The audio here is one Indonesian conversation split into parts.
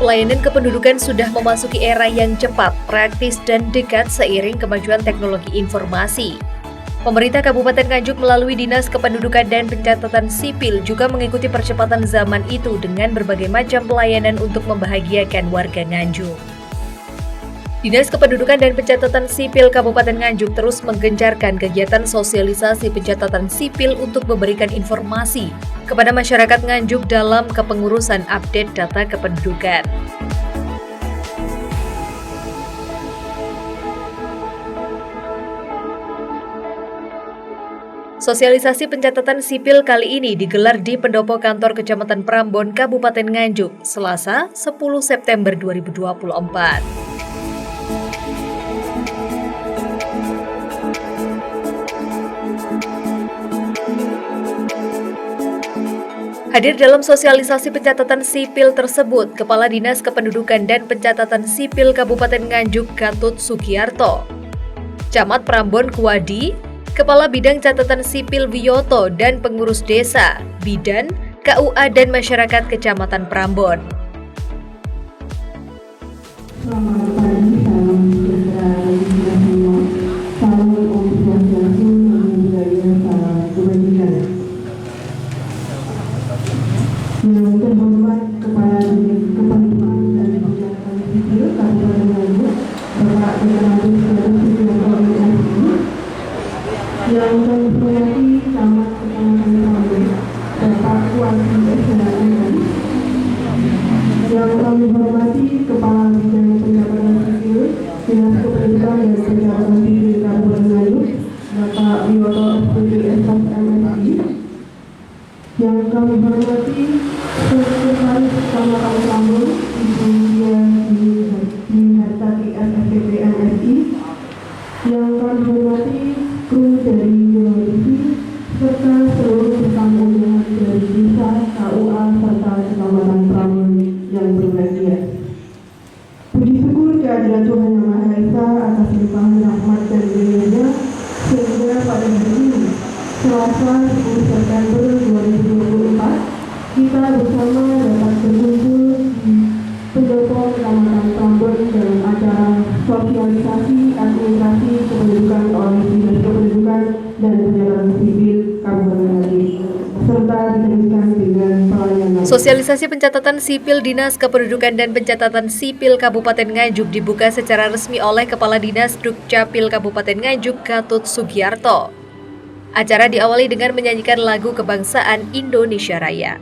pelayanan kependudukan sudah memasuki era yang cepat, praktis, dan dekat seiring kemajuan teknologi informasi. Pemerintah Kabupaten Nganjuk melalui Dinas Kependudukan dan Pencatatan Sipil juga mengikuti percepatan zaman itu dengan berbagai macam pelayanan untuk membahagiakan warga Nganjuk. Dinas Kependudukan dan Pencatatan Sipil Kabupaten Nganjuk terus menggencarkan kegiatan sosialisasi pencatatan sipil untuk memberikan informasi kepada masyarakat Nganjuk dalam kepengurusan update data kependudukan. Sosialisasi pencatatan sipil kali ini digelar di pendopo kantor Kecamatan Prambon, Kabupaten Nganjuk, Selasa, 10 September 2024. Hadir dalam sosialisasi pencatatan sipil tersebut, Kepala Dinas Kependudukan dan Pencatatan Sipil Kabupaten Nganjuk Gatut Sugiyarto, Camat Prambon Kuwadi, Kepala Bidang Catatan Sipil Wiyoto dan Pengurus Desa, Bidan, KUA dan Masyarakat Kecamatan Prambon. Selamat pagi, salam sejahtera bagi kita semua. Salam Om Swastiastu, Namo Buddhaya, salam kebajikan. Yang terhormat Kepala Dinas Kependudukan dan Pencatatan Sipil Kabupaten Nganjuk, Bapak Ketua yang kami hormati Camat Kecamatan Prambon, Bapak Kuwadi SHMM, yang kami hormati Kepala Bidang Pencatatan Sipil Dinas Kependudukan dan Pencatatan Sipil Kabupaten Nganjuk, Bapak Wiyoto SPD MSI, yang kami hormati Sekretaris Kecamatan Prambon, Ibu Dia Hartati SSPP MSI, yang kami hormati kru dari Yola TV, serta seluruh rekan undangan dari desa, KUA, serta Kecamatan Prambon yang berbahagia. Puji syukur kehadiran Tuhan Yang Maha Esa atas limpahan rahmat dan karunia-Nya, sehingga pada hari ini, Selasa 10 September 2024, kita bersama dapat berkumpul di pendopo Kecamatan Prambon dalam acara sosialisasi administrasi kependudukan oleh Dinas Kependudukan dan Pencatatan Sipil Kabupaten Nganjuk, serta dilanjutkan dengan pelayanan. Sosialisasi pencatatan sipil Dinas Kependudukan dan Pencatatan Sipil Kabupaten Nganjuk dibuka secara resmi oleh Kepala Dinas Dukcapil Kabupaten Nganjuk Gatut Sugiyarto. Acara diawali dengan menyanyikan lagu kebangsaan Indonesia Raya.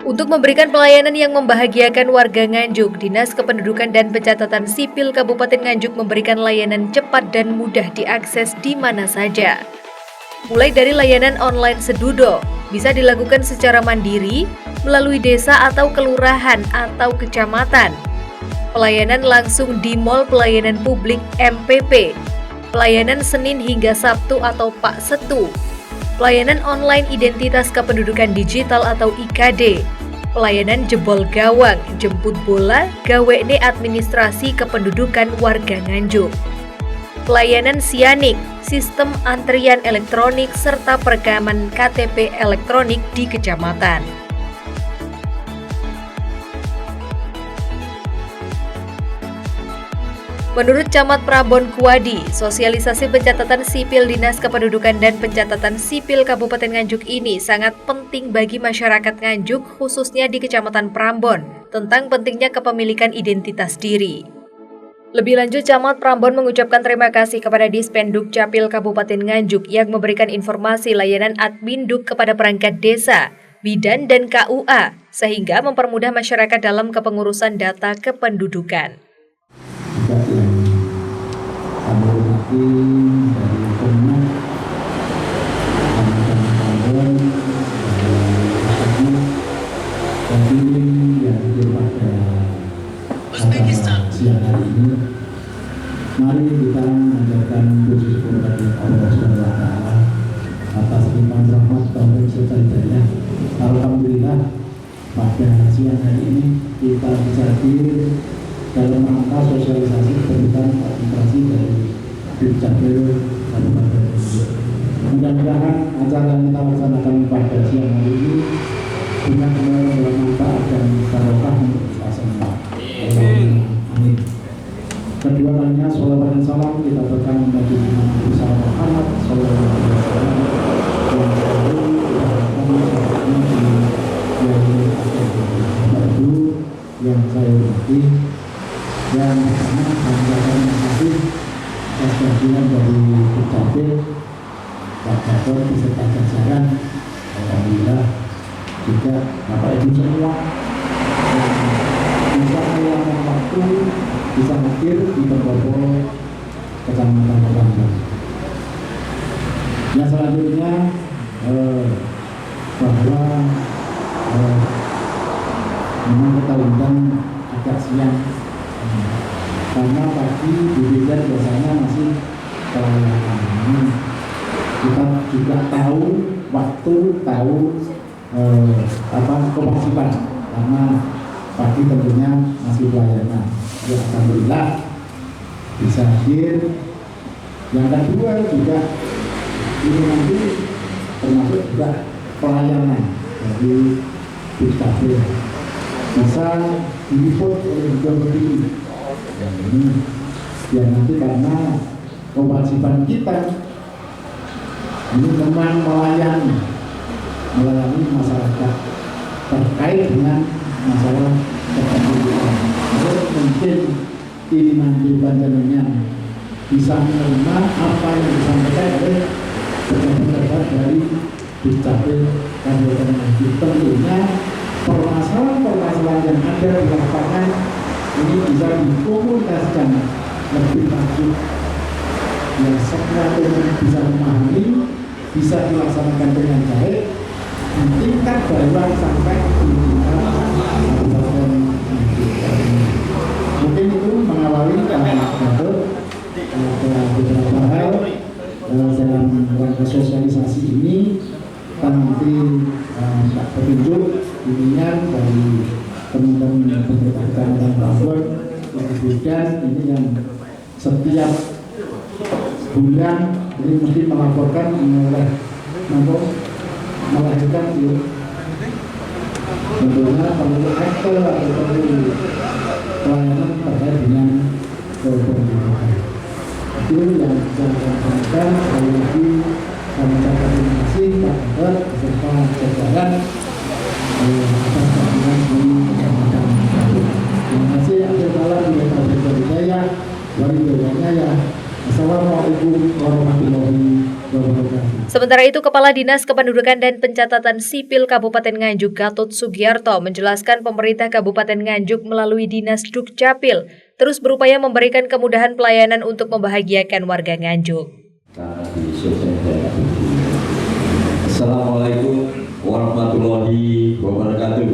Untuk memberikan pelayanan yang membahagiakan warga Nganjuk, Dinas Kependudukan dan Pencatatan Sipil Kabupaten Nganjuk memberikan layanan cepat dan mudah diakses di mana saja. Mulai dari layanan online Sedudo, bisa dilakukan secara mandiri, melalui desa atau kelurahan atau kecamatan. Pelayanan langsung di Mall Pelayanan Publik MPP, pelayanan Senin hingga Sabtu atau Pak Setu, pelayanan online identitas kependudukan digital atau IKD, pelayanan jebol gawang, jemput bola, gawekne administrasi kependudukan warga Nganjuk, pelayanan sianik, sistem antrian elektronik, serta perekaman KTP elektronik di kecamatan. Menurut Camat Prambon Kuwadi, sosialisasi pencatatan sipil Dinas Kependudukan dan Pencatatan Sipil Kabupaten Nganjuk ini sangat penting bagi masyarakat Nganjuk, khususnya di Kecamatan Prambon, tentang pentingnya kepemilikan identitas diri. Lebih lanjut, Camat Prambon mengucapkan terima kasih kepada Dispenduk Capil Kabupaten Nganjuk yang memberikan informasi layanan Adminduk kepada perangkat desa, bidan, dan KUA, sehingga mempermudah masyarakat dalam kepengurusan data kependudukan. Juga yang kami hormati dari Kemenag, Kecamatan Prambon, dari yang pada siang hari ini, mari kita menjalankan puji syukur kepada Allah Subhanahu wa Ta'ala atas limpahan rahmat taufik serta hidayah. Alhamdulillah pada siang hari ini kita bisa hadir dalam rangka sosialisasi kependudukan administrasi dari Dukcapil Kabupaten Nganjuk. Mudah-mudahan acara yang kita laksanakan pada siang hari ini benar-benar bermanfaat dan barokah untuk kita semua. Amin. Kedua kalinya sholawat dan salam kita berikan bagi Nabi besar Muhammad Sallallahu Alaihi Wasallam yang selalu kita lakukan yang saya hormati. Yang pertama kami masih atas kehadiran dari Dukcapil, Pak Gatot beserta jajaran, alhamdulillah juga Bapak Ibu semua yang bisa meluangkan waktu bisa hadir di Pendopo Kecamatan Prambon. Yang selanjutnya bahwa memang kita undang agak siang karena pagi di bidan biasanya masih pelayanan. Kita juga tahu waktu, tahu kewajiban karena pagi tentunya masih pelayanan. Ya, alhamdulillah bisa hadir. Yang kedua juga ini nanti termasuk juga pelayanan dari Dukcapil bisa diliput oleh beliau yang ini ya nanti karena kewajiban kita ini memang melayani masyarakat terkait dengan masalah kependudukan. Mungkin ini nanti panjenengan bisa menerima apa yang disampaikan oleh pejabat dari Dukcapil Kabupaten Nganjuk. Tentunya permasalahan-permasalahan yang ada di lapangan ini bisa dikomunikasikan lebih lanjut. Yang semua bisa memahami, bisa dilaksanakan dengan baik di tingkat bawah sampai di tingkat kabupaten. Mungkin itu mengawali Pak Gatot ada beberapa hal dalam rangka sosialisasi ini. Nanti Pak petunjuk bimbingan dari teman-teman pemerintah Kecamatan Prambon kemudian ini yang setiap bulan ini mesti melaporkan melahirkan tentunya perlu Excel atau perlu pelayanan terkait dengan kependudukan. Itu yang saya sampaikan. Sekali lagi kami ucapkan terima kasih Pak Gatot beserta jajaran atas kehadiran di Kecamatan Prambon. Terima kasih. Akhir malam di Kabupaten Jaya. Assalamualaikum warahmatullahi wabarakatuh. Sementara itu, Kepala Dinas Kependudukan dan Pencatatan Sipil Kabupaten Nganjuk Gatot Sugiarto menjelaskan pemerintah Kabupaten Nganjuk melalui Dinas Dukcapil terus berupaya memberikan kemudahan pelayanan untuk membahagiakan warga Nganjuk. Assalamualaikum warahmatullahi wabarakatuh.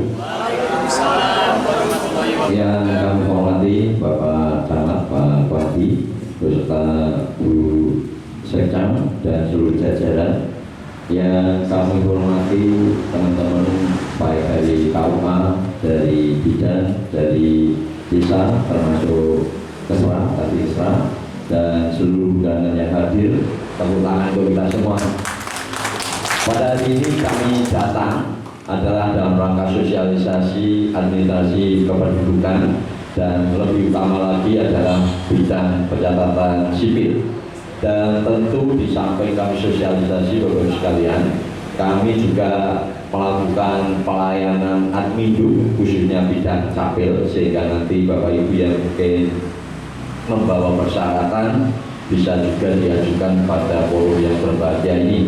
Yang kami hormati Bapak Camat, Pak Kuwadi, beserta Bu Sekcam dan seluruh jajaran yang kami hormati teman-teman baik dari KUA, dari bidan, dari desa, termasuk Kesra, tadi Kesra, dan seluruh undangan yang hadir. Tepuk tangan untuk kita semua. Pada hari ini kami datang adalah dalam rangka sosialisasi administrasi kependudukan, dan lebih utama lagi adalah bidang pencatatan sipil. Dan tentu di samping kami sosialisasi Bapak Ibu sekalian, kami juga melakukan pelayanan admindu khususnya bidang capil, sehingga nanti Bapak Ibu yang mungkin membawa persyaratan bisa juga diajukan pada forum yang berbahagia ini.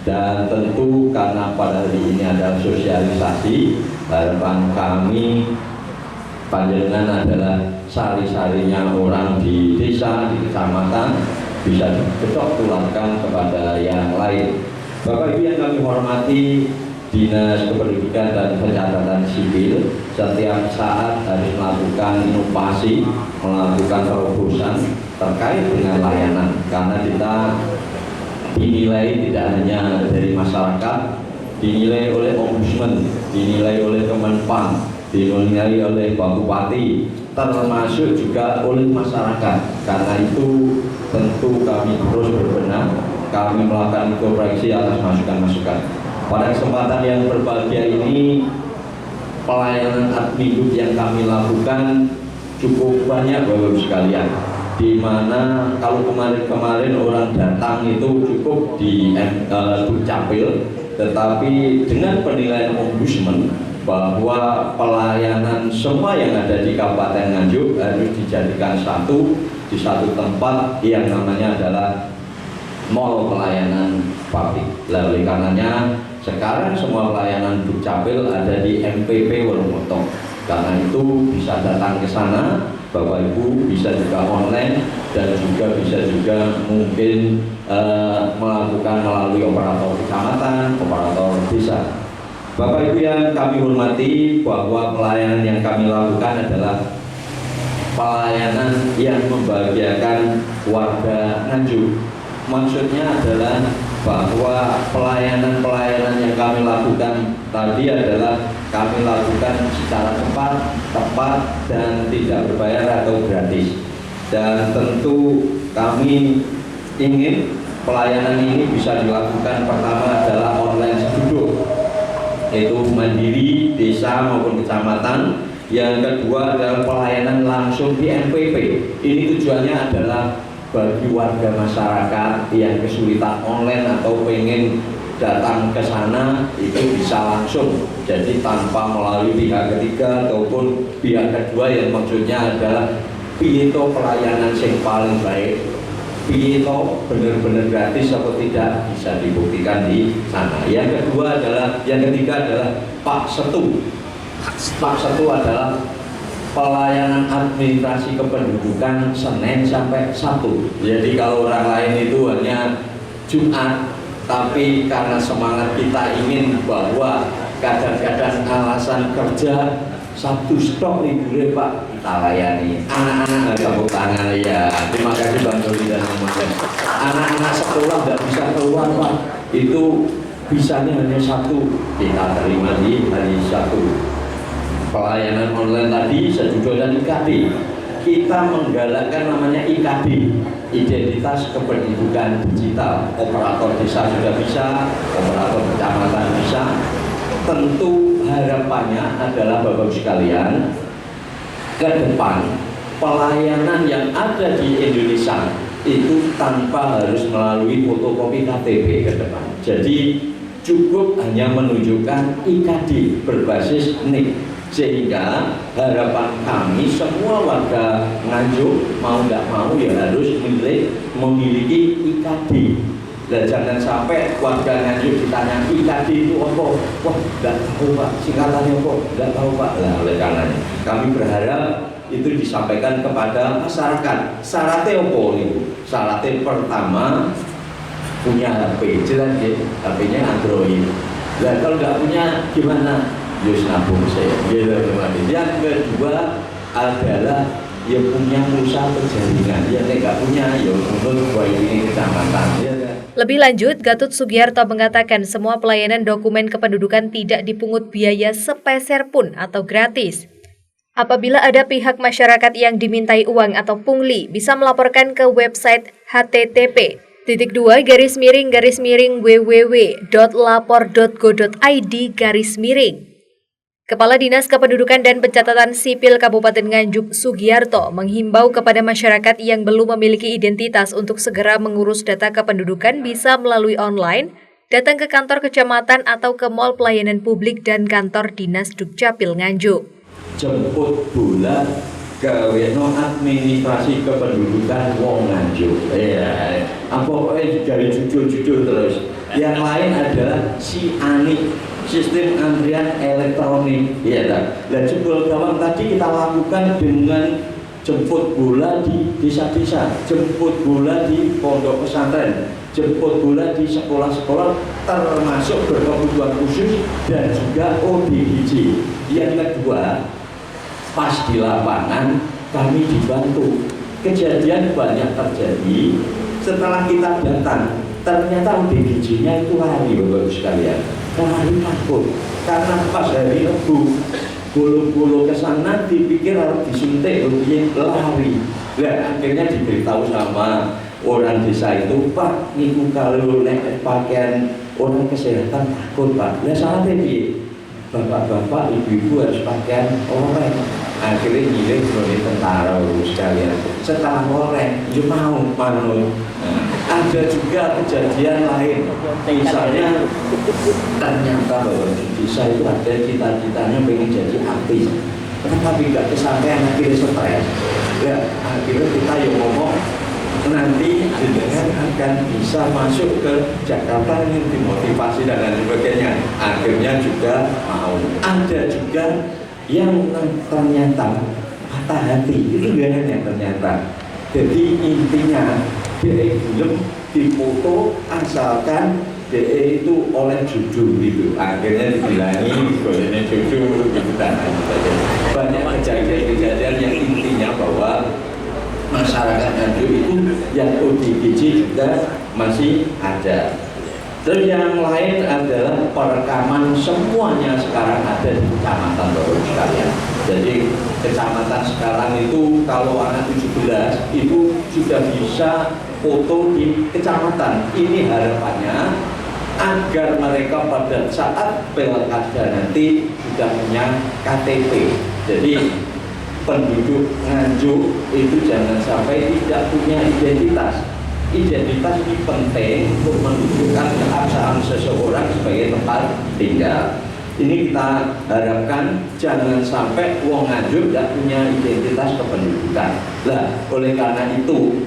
Dan tentu karena pada hari ini adalah sosialisasi, harapan kami panjenengan adalah sari-sarinya orang di desa, di kecamatan bisa dicocok tularkan kepada yang lain. Bapak Ibu yang kami hormati, Dinas Kependudukan dan Pencatatan Sipil setiap saat harus melakukan inovasi, melakukan terobosan terkait dengan layanan, karena kita dinilai tidak hanya dari masyarakat, dinilai oleh Ombudsman, dinilai oleh Kemenpan, dinilai oleh Pak Bupati, termasuk juga oleh masyarakat. Karena itu tentu kami terus berbenah, kami melakukan koreksi atas masukan-masukan. Pada kesempatan yang berbahagia ini, pelayanan admin yang kami lakukan cukup banyak Bapak Ibu sekalian, di mana kalau kemarin orang datang itu cukup di Dukcapil, tetapi dengan penilaian Ombudsman bahwa pelayanan semua yang ada di Kabupaten Nganjuk harus dijadikan di satu tempat yang namanya adalah mall pelayanan publik. Oleh karenanya sekarang semua pelayanan Dukcapil ada di MPP Wonomoto. Karena itu bisa datang ke sana, Bapak Ibu bisa juga online, dan juga bisa juga mungkin melakukan melalui operator kecamatan, operator desa. Bapak Ibu yang kami hormati, bahwa pelayanan yang kami lakukan adalah pelayanan yang membahagiakan warga Nganjuk. Maksudnya adalah bahwa pelayanan-pelayanan yang kami lakukan tadi adalah kami lakukan secara cepat, tepat, dan tidak berbayar atau gratis. Dan tentu kami ingin pelayanan ini bisa dilakukan pertama adalah online seduduk, yaitu mandiri desa maupun kecamatan. Yang kedua adalah pelayanan langsung di MPP. Ini tujuannya adalah bagi warga masyarakat yang kesulitan online atau pengen datang ke sana itu bisa langsung, jadi tanpa melalui pihak ketiga ataupun pihak kedua, yang maksudnya adalah piyeto pelayanan yang paling baik, piyeto benar-benar gratis atau tidak bisa dibuktikan di sana. Yang ketiga adalah Pak Setu. Pak Setu adalah pelayanan administrasi kependudukan Senin sampai Sabtu. Jadi kalau orang lain itu hanya Jumat, tapi karena semangat kita ingin bahwa kadang-kadang alasan kerja Sabtu stok libur Pak, kita layani. Anak-anak tepuk tangan ya. Terima kasih Bang Doli dan teman-teman. Anak-anak sekolah nggak bisa keluar Pak, itu bisanya hanya Sabtu, kita terima di hari Sabtu. Pelayanan online tadi Sejudo dan IKD, kita menggalakkan namanya IKD, identitas kependudukan digital. Operator desa sudah bisa, operator kecamatan bisa. Tentu harapannya adalah Bapak Ibu sekalian, ke depan pelayanan yang ada di Indonesia itu tanpa harus melalui fotokopi KTP ke depan. Jadi cukup hanya menunjukkan IKD berbasis NIK. Sehingga harapan kami semua warga Nganjuk mau nggak mau ya harus memiliki IKD. Dan jangan sampai warga Nganjuk ditanya IKD itu apa? Wah nggak tahu Pak, singkatannya apa? Nggak tahu Pak. Nah, oleh karenanya kami berharap itu disampaikan kepada masyarakat. Syaratnya apa itu? Syaratnya pertama punya HP, jelas ya, HP-nya Android. Nah kalau nggak punya gimana? Yus nabung saya. Yang kedua adalah yang punya pulsa jaringan. Yang nggak punya, ya menurut ini kecamatan. Ya, Lebih lanjut, Gatot Sugiarto mengatakan semua pelayanan dokumen kependudukan tidak dipungut biaya sepeser pun atau gratis. Apabila ada pihak masyarakat yang dimintai uang atau pungli, bisa melaporkan ke website http://www.lapor.go.id/. Kepala Dinas Kependudukan dan Pencatatan Sipil Kabupaten Nganjuk Sugiarto menghimbau kepada masyarakat yang belum memiliki identitas untuk segera mengurus data kependudukan bisa melalui online, datang ke kantor kecamatan atau ke mal pelayanan publik dan kantor Dinas Dukcapil Nganjuk. Jemput bola gaweno administrasi kependudukan wong Nganjuk. Pokoknya dari jujur-jujur terus. Yang lain adalah si Ani, sistem antrian elektronik, ya tak? Dan jebol gawang tadi kita lakukan dengan jemput bola di desa-desa, jemput bola di pondok pesantren, jemput bola di sekolah-sekolah termasuk berkebutuhan khusus dan juga ODGJ. Yang kedua, pas di lapangan kami dibantu. Kejadian banyak terjadi setelah kita datang, ternyata ODGJ-nya itu lari, Bapak-Ibu sekalian. Lari takut karena pas hari Rebu bolo-bolo ke sana dipikir harus disuntik, lari. Nah, akhirnya diberitahu sama orang desa itu, Pak, niku kalau nek pakaian orang kesehatan takut, Pak. Lah salah piye? Bapak-bapak, ibu-ibu harus pakaian oranye. Akhirnya ngiling sebagai tentara sekalian. Setelah oranye, dia mau. Ada juga kejadian lain. Misalnya, ternyata bahwa di desa itu ada cita-citanya pengen jadi artis. Tapi nggak kesampaian, akhirnya stres. Ya, akhirnya kita yang ngomong, nanti jenengan akan bisa masuk ke Jakarta ini dimotivasi dan lain sebagainya. Akhirnya juga mau. Ada juga yang ternyata patah hati, itu yang ternyata. Jadi intinya dia belum difoto asalkan dia itu oleh jujur gitu. Akhirnya dibilangi bolehnya jujur gitu dan lain sebagainya. Banyak kejadian-kejadian yang intinya bahwa masyarakat Nganjuk itu yang ODGJ juga masih ada. Terus yang lain adalah perekaman, semuanya sekarang ada di kecamatan, Bapak-Ibu sekalian. Jadi kecamatan sekarang itu kalau anak 17 itu sudah bisa foto di kecamatan. Ini harapannya agar mereka pada saat pilkada nanti sudah punya KTP. Jadi penduduk Nganjuk itu jangan sampai tidak punya identitas. Identitas ini penting untuk menunjukkan keabsahan seseorang sebagai tempat tinggal. Ini kita harapkan jangan sampai wong Nganjuk tidak punya identitas kependudukan. Nah, oleh karena itu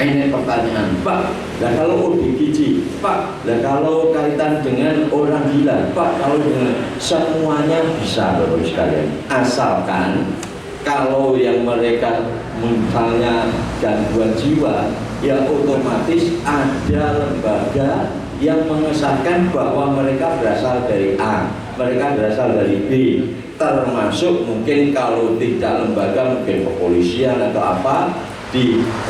ini pertanyaan, Pak, lah kalau ODGJ, Pak, lah kalau kaitan dengan orang gila, Pak, kalau dengan semuanya bisa, Bapak sekalian. Asalkan kalau yang mereka misalnya gangguan jiwa, ya otomatis ada lembaga yang mengesahkan bahwa mereka berasal dari A, mereka berasal dari B, termasuk mungkin kalau tidak lembaga mungkin kepolisian atau apa.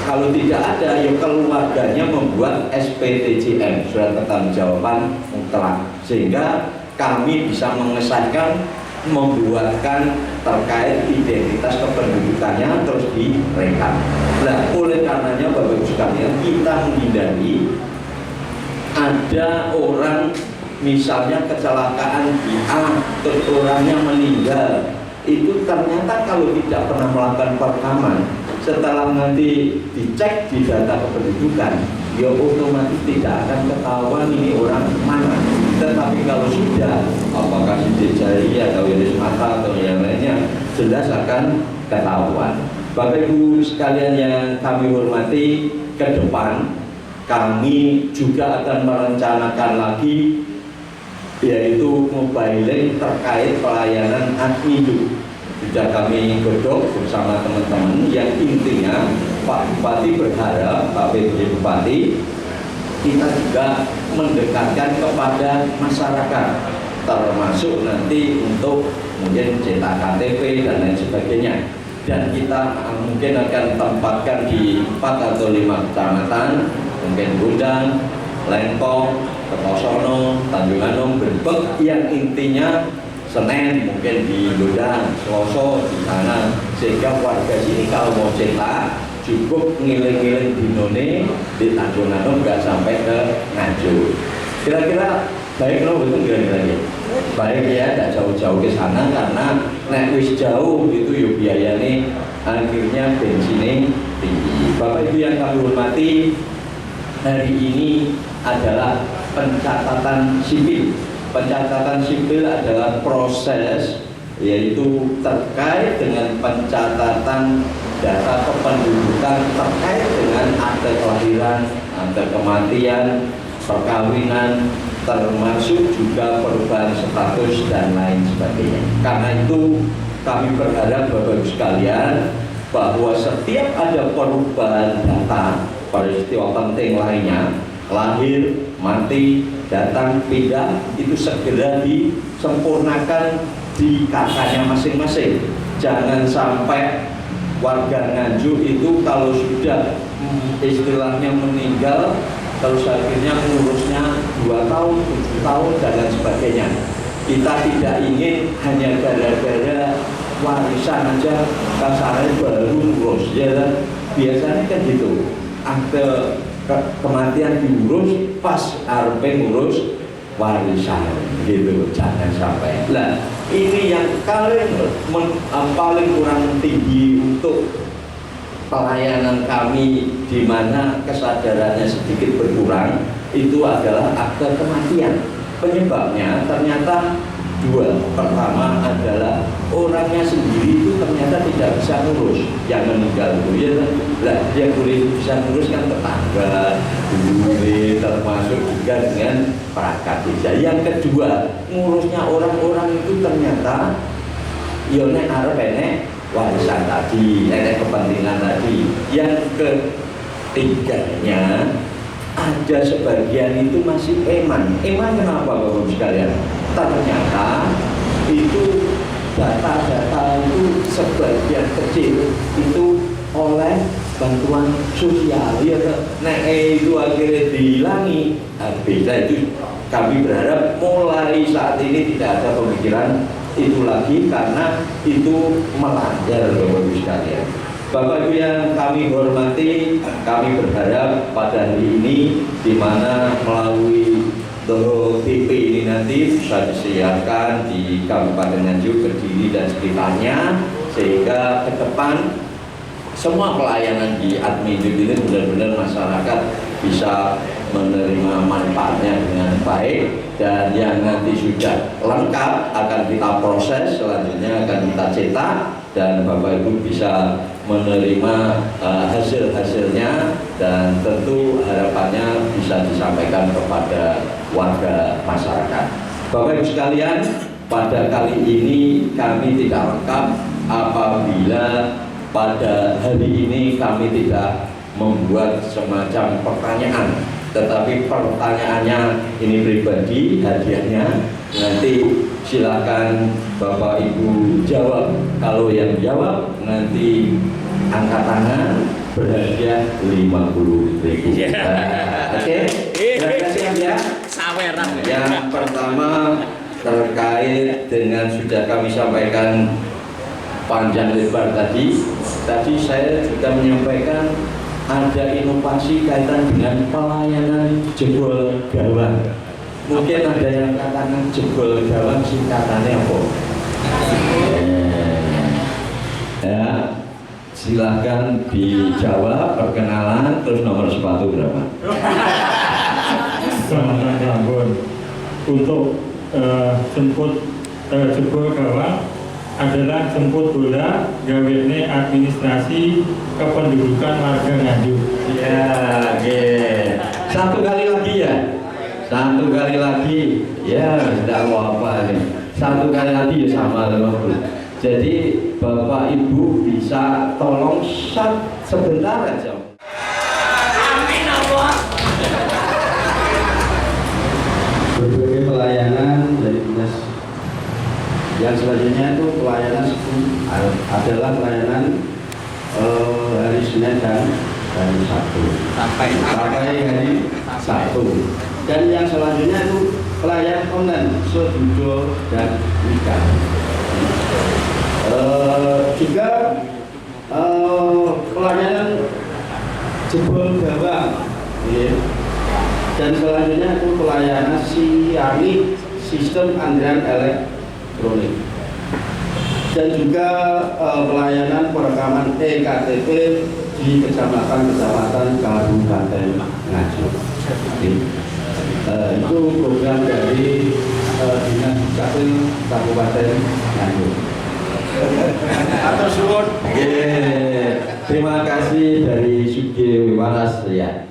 Kalau tidak ada, ya keluarganya membuat SPTJM, surat pertanggungjawaban mutlak, sehingga kami bisa mengesahkan, membuatkan terkait identitas kependudukannya terus direkam. Nah, oleh karenanya Bapak Ibu sekalian, kita menghindari ada orang misalnya kecelakaan di A, terus orangnya meninggal, itu ternyata kalau tidak pernah melakukan perekaman, setelah nanti dicek di data kependudukan, ya otomatis tidak akan ketahuan ini orang mana. Tetapi kalau sudah, apakah sidik jari atau iris mata atau yang lainnya, jelas akan ketahuan. Bapak Ibu sekalian yang kami hormati, ke depan kami juga akan merencanakan lagi, yaitu mobile link terkait pelayanan admin. Sudah kami godok bersama teman-teman, yang intinya Pak Bupati berharap, Pak PJ Bupati, kita juga mendekatkan kepada masyarakat, termasuk nanti untuk mungkin cetak KTP dan lain sebagainya. dan kita mungkin akan tempatkan di 4 atau 5 kecamatan, mungkin Gundang, Lengkong, Kertosono, Tanjung Anom, Berbek, yang intinya Senen mungkin di Gundang, Seloso di sana, sehingga warga sini kalau mau cetak cukup ngiling-ngiling dinone di Tanjung Anom, nggak sampai ke Nganjuk. Kira-kira baik loh, betul kira-kira baik ya, tidak jauh-jauh ke sana, karena nek wis jauh itu yuk biayanya akhirnya bensinnya tinggi. Bapak Ibu yang kami hormati, hari ini adalah pencatatan sipil. Pencatatan sipil adalah proses yaitu terkait dengan pencatatan data kependudukan terkait dengan akte kelahiran, akte kematian, perkawinan, termasuk juga perubahan status dan lain sebagainya. Karena itu kami berharap Bapak Ibu sekalian bahwa setiap ada perubahan data, peristiwa penting lainnya, lahir, mati, datang, pindah, itu segera disempurnakan di kakaknya masing-masing. Jangan sampai warga Nganjuk itu kalau sudah istilahnya meninggal, terus akhirnya ngurusnya 2 tahun, 7 tahun, dan lain sebagainya. Kita tidak ingin hanya gara-gara warisan aja kasarnya baru ngurus, ya kan? Biasanya kan gitu, akte kematian diurus pas RP ngurus warisan gitu, jangan sampai. Nah, ini yang paling kurang tinggi untuk pelayanan kami, di mana kesadarannya sedikit berkurang, itu adalah akte kematian. Penyebabnya ternyata 2. Pertama adalah orangnya sendiri itu ternyata tidak bisa ngurus yang meninggal itu, ya lah, yang boleh bisa ngurus kan tetangga, boleh, termasuk juga dengan perangkat desa. Yang kedua, ngurusnya orang-orang itu ternyata nek arep enek warisan tadi, enek kepentingan tadi. Yang ketiganya, ada sebagian itu masih eman. Eman kenapa Bapak sekalian? Ternyata itu data-data itu sebagian kecil itu oleh bantuan sosial, ya nah itu akhirnya dihilangi. Beda itu, kami berharap mulai saat ini tidak ada pemikiran itu lagi, karena itu melanggar Bapak Ibu sekalian. Bapak Ibu yang kami hormati, kami berharap pada hari ini, di mana melalui TV ini nanti bisa disiarkan di Kabupaten Nganjuk, Kediri dan sekitarnya, sehingga ke depan semua pelayanan di Admin ini benar-benar masyarakat bisa menerima manfaatnya dengan baik, dan yang nanti sudah lengkap akan kita proses, selanjutnya akan kita cetak, dan Bapak Ibu bisa menerima hasil-hasilnya, dan tentu harapannya bisa disampaikan kepada warga masyarakat. Bapak Ibu sekalian, pada kali ini kami tidak lengkap apabila pada hari ini kami tidak membuat semacam pertanyaan, tetapi pertanyaannya ini pribadi, hadiahnya nanti silakan Bapak Ibu jawab. Kalau yang jawab nanti angkat tangan, berhadiah 50.000. Oke, terima kasih ya. Yang pertama terkait dengan sudah kami sampaikan panjang lebar tadi saya juga menyampaikan ada inovasi kaitan dengan pelayanan jebol gawang. Mungkin ada yang katakan jebol gawang singkatannya apa? Ya, silahkan dijawab, perkenalan, terus nomor sepatu berapa? Selamat Rambon. Untuk jemput jebol gawang adalah jemput bola gawene administrasi kependudukan warga Nganjuk. Ya, oke. Satu kali lagi ya. Satu kali lagi. Ya, tidak apa-apa nih. Satu kali lagi ya sama loh. Jadi Bapak Ibu bisa tolong sebentar aja. Amin Allah. Berbagai pelayanan dari dinas Yang selanjutnya itu pelayanan adalah pelayanan hari Senin dan hari Sabtu sampai hari Sabtu. Dan yang selanjutnya itu pelayanan online setuju dan nikah. Juga pelayanan jebol gawang, ya. Dan selanjutnya itu pelayanan siarik sistem antrian elektronik, dan juga pelayanan perekaman EKTP di kecamatan Kabupaten Nganjuk. Itu program dari Dinas Dukcapil Kabupaten Nganjuk. Terima kasih dari Sugi Waras ya.